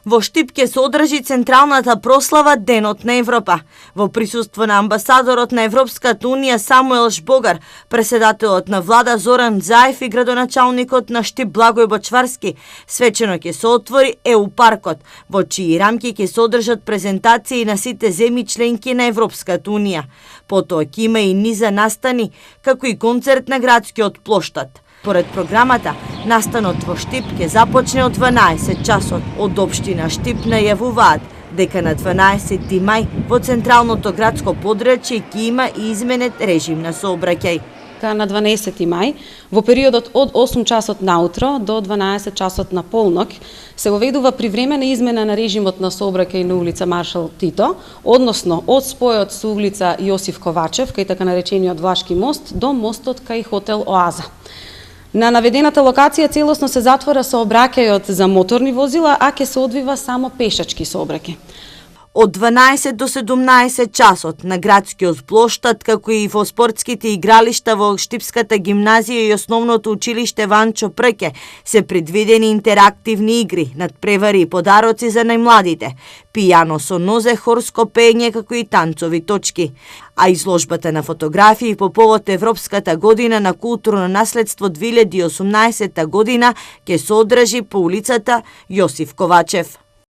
Во Штип ќе се одржи централната прослава Денот на Европа. Во присуство на амбасадорот на Европската унија Самуел Жбогар, преседателот на влада Зоран Заев и градоначалникот на Штип Благој Бочварски, свечено ќе се отвори ЕУ паркот, во чии рамки ќе се одржат презентации на сите земји членки на Европската унија. Потоа ќе има и низа настани, како и концерт на градскиот плоштад. Поред програмата, настанот во Штип ќе започне од 12 часот. Од општина Штип најавуваат дека на 12 мај во централното градско подрачје ќе има и изменет режим на сообраќај. На 12 мај, во периодот од 8 часот наутро до 12 часот на полнок, се воведува привремена измена на режимот на сообраќај на улица Маршал Тито, односно од спојот со улица Јосиф Ковачев, кај така наречениот Влашки мост, до мостот кај хотел Оаза. На наведената локација целосно се затвора сообраќајот за моторни возила, а ќе се одвива само пешачки сообраќај. Од 12 до 17 часот на градскиот плоштад, како и во спортските игралишта во Штипската гимназија и основното училиште Ванчо Прке, се предвидени интерактивни игри, надпревари и подароци за најмладите, пијано со нозе, хорско пење, како и танцови точки. А изложбата на фотографии по повод Европската година на културно наследство 2018 година ќе се одржи по улицата Јосиф Ковачев.